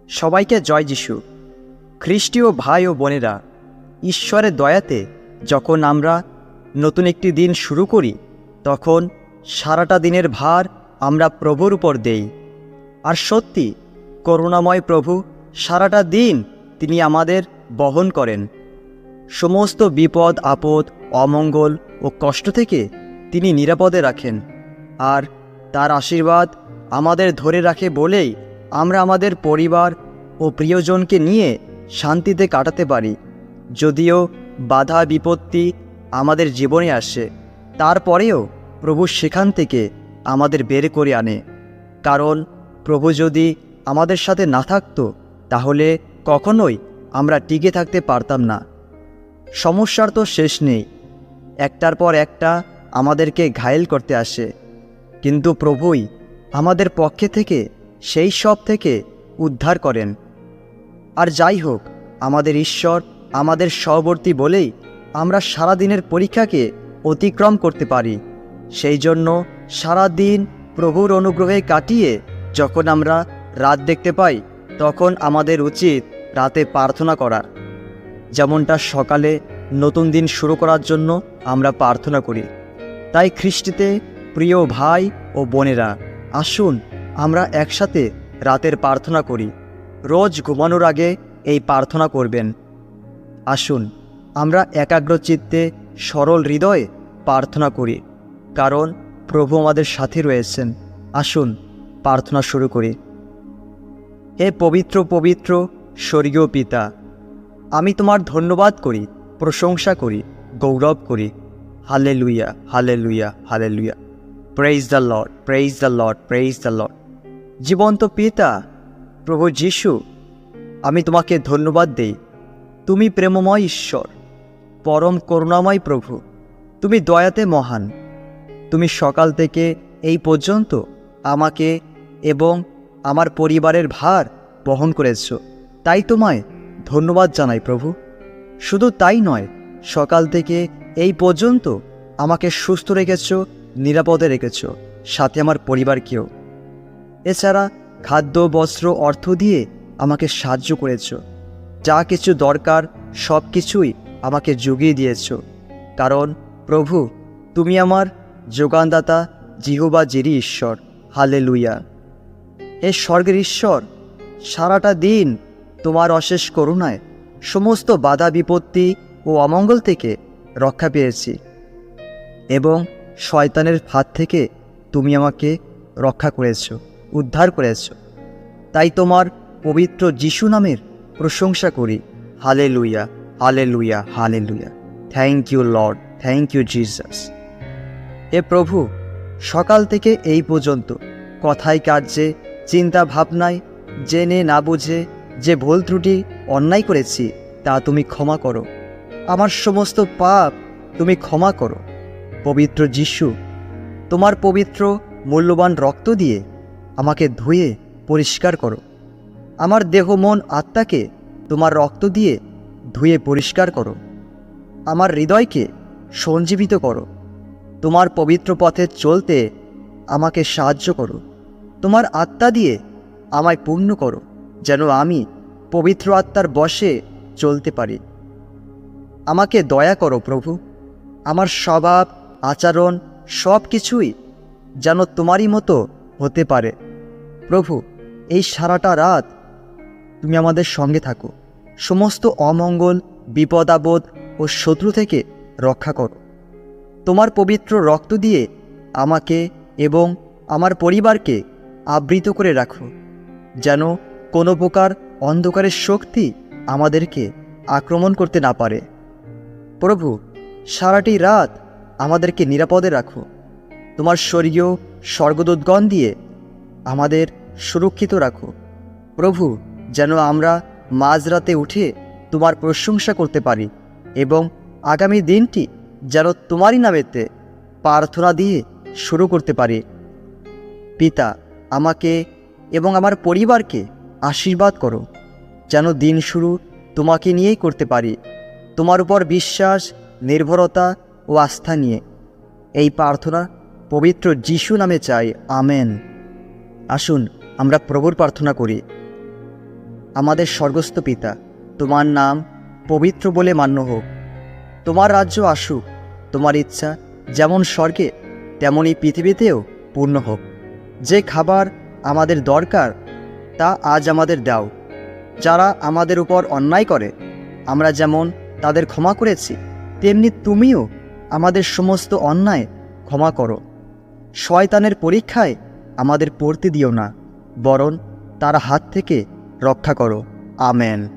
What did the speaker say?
সবাইকে জয় যিশু। খ্রিস্টীয় ভাই ও বোনেরা, ঈশ্বরের দয়াতে যখন আমরা নতুন একটি দিন শুরু করি, তখন সারাটা দিনের ভার আমরা প্রভুর উপর দেই। আর সত্যি, করুণাময় প্রভু সারাটা দিন তিনি আমাদের বহন করেন। সমস্ত বিপদ আপদ, অমঙ্গল ও কষ্ট থেকে তিনি নিরাপদে রাখেন। আর তার আশীর্বাদ আমাদের ধরে রাখে বলেই আমরা আমাদের পরিবার ও প্রিয়জনকে নিয়ে শান্তিতে কাটাতে পারি। যদিও বাধা বিপত্তি আমাদের জীবনে আসে, তারপরেও প্রভু সেখান থেকে আমাদের বের করে আনে। কারণ প্রভু যদি আমাদের সাথে না থাকতো, তাহলে কখনোই আমরা টিকে থাকতে পারতাম না। সমস্যার তো শেষ নেই, একটার পর একটা আমাদেরকে ঘায়েল করতে আসে, কিন্তু প্রভুই আমাদের পক্ষে থেকে সেই সব থেকে উদ্ধার করেন। আর যাই হোক, আমাদের ঈশ্বর আমাদের সহবর্তী বলেই আমরা সারাদিনের পরীক্ষাকে অতিক্রম করতে পারি। সেই জন্য সারাদিন প্রভুর অনুগ্রহে কাটিয়ে যখন আমরা রাত দেখতে পাই, তখন আমাদের উচিত রাতে প্রার্থনা করার। যেমনটা সকালে নতুন দিন শুরু করার জন্য আমরা প্রার্থনা করি। তাই খ্রিস্টতে প্রিয় ভাই ও বোনেরা, আসুন আমরা একসাথে রাতের প্রার্থনা করি। রোজ ঘুমানোর আগে এই প্রার্থনা করবেন। আসুন আমরা একাগ্রচিত্তে সরল হৃদয়ে প্রার্থনা করি, কারণ প্রভু আমাদের সাথে রয়েছেন। আসুন প্রার্থনা শুরু করি। হে পবিত্র পবিত্র স্বর্গীয় পিতা, আমি তোমার ধন্যবাদ করি, প্রশংসা করি, গৌরব করি। Hallelujah, hallelujah, hallelujah. Praise the Lord, praise the Lord, praise the Lord. জীবন্ত পিতা প্রভু যিশু, আমি তোমাকে ধন্যবাদ দেই। তুমি প্রেমময় ঈশ্বর, পরম করুণাময় প্রভু। তুমি দয়াতে মহান। তুমি সকাল থেকে এই পর্যন্ত আমাকে এবং আমার পরিবারের ভার বহন করেছ, তাই তোমায় ধন্যবাদ জানাই প্রভু। শুধু তাই নয়, সকাল থেকে এই পর্যন্ত আমাকে সুস্থ রেখেছ, নিরাপদে রেখেছ, সাথে আমার পরিবারকেও। এছাড়া খাদ্য, বস্ত্র, অর্থ দিয়ে আমাকে সাহায্য করেছ। যা কিছু দরকার সব কিছুই আমাকে জুগিয়ে দিয়েছ। কারণ প্রভু, তুমি আমার যোগানদাতা, জিহোবা জিরি ঈশ্বর। হালেলুয়া। হে স্বর্গের ঈশ্বর, সারাটা দিন তোমার অশেষ করুণায় সমস্ত বাধা বিপত্তি ও অমঙ্গল থেকে রক্ষা পেয়েছি, এবং শয়তানের ফাঁদ থেকে তুমি আমাকে রক্ষা করেছ, উদ্ধার করেছ। তাই তোমার পবিত্র যিশু নামের প্রশংসা করি। Hallelujah, hallelujah, hallelujah. Thank you Lord, thank you Jesus. হে প্রভু, সকাল থেকে এই পর্যন্ত কথায়, কার্যে, চিন্তা ভাবনায় জেনে না বুঝে যে ভুল ত্রুটি অন্যায় করেছি, তা তুমি ক্ষমা করো। আমার সমস্ত পাপ তুমি ক্ষমা করো। পবিত্র যিশু, তোমার পবিত্র মূল্যবান রক্ত দিয়ে আমাকে ধুয়ে পরিষ্কার করো। আমার দেহ, মন, আত্মাকে তোমার রক্ত দিয়ে ধুয়ে পরিষ্কার করো। আমার হৃদয়কে সঞ্জীবিত করো। তোমার পবিত্র পথে চলতে আমাকে সাহায্য করো। তোমার আত্মা দিয়ে আমায় পূর্ণ করো, যেন আমি পবিত্র আত্মার বশে চলতে পারি। আমাকে দয়া করো প্রভু। আমার স্বভাব, আচরণ সব কিছুই যেন তোমারই মতো হতে পারে। প্রভু, এই সারাটা রাত তুমি আমাদের সঙ্গে থাকো। সমস্ত অমঙ্গল, বিপদ আপদ ও শত্রু থেকে রক্ষা করো। তোমার পবিত্র রক্ত দিয়ে আমাকে এবং আমার পরিবারকে আবৃত করে রাখো, যেন কোনো প্রকার অন্ধকারের শক্তি আমাদেরকে আক্রমণ করতে না পারে। প্রভু, সারাটি রাত আমাদেরকে নিরাপদে রাখো। তোমার স্বর্গীয় স্বর্গদূতগণ দিয়ে আমাদের সুরক্ষিত রাখো। প্রভু, যেন আমরা মাঝরাতে উঠে তোমার প্রশংসা করতে পারি, এবং আগামী দিনটি যেন তোমারই নামেতে প্রার্থনা দিয়ে শুরু করতে পারি। পিতা, আমাকে এবং আমার পরিবারকে আশীর্বাদ করো, যেন দিন শুরু তোমাকে নিয়েই করতে পারি, তোমার উপর বিশ্বাস, নির্ভরতা ও আস্থা নিয়ে। এই প্রার্থনা পবিত্র যিশু নামে চাই, আমেন। আসুন আমরা প্রভুর প্রার্থনা করি। আমাদের স্বর্গস্থ পিতা, তোমার নাম পবিত্র বলে মান্য হোক। তোমার রাজ্য আসুক, তোমার ইচ্ছা যেমন স্বর্গে তেমনই পৃথিবীতেও পূর্ণ হোক। যে খাবার আমাদের দরকার তা আজ আমাদের দাও। যারা আমাদের উপর অন্যায় করে আমরা যেমন তাদের ক্ষমা করেছি, তেমনি তুমিও আমাদের সমস্ত অন্যায় ক্ষমা করো। শয়তানের পরীক্ষায় আমাদের পড়তে দিও না, বরং তার হাত থেকে রক্ষা করো। আমেন।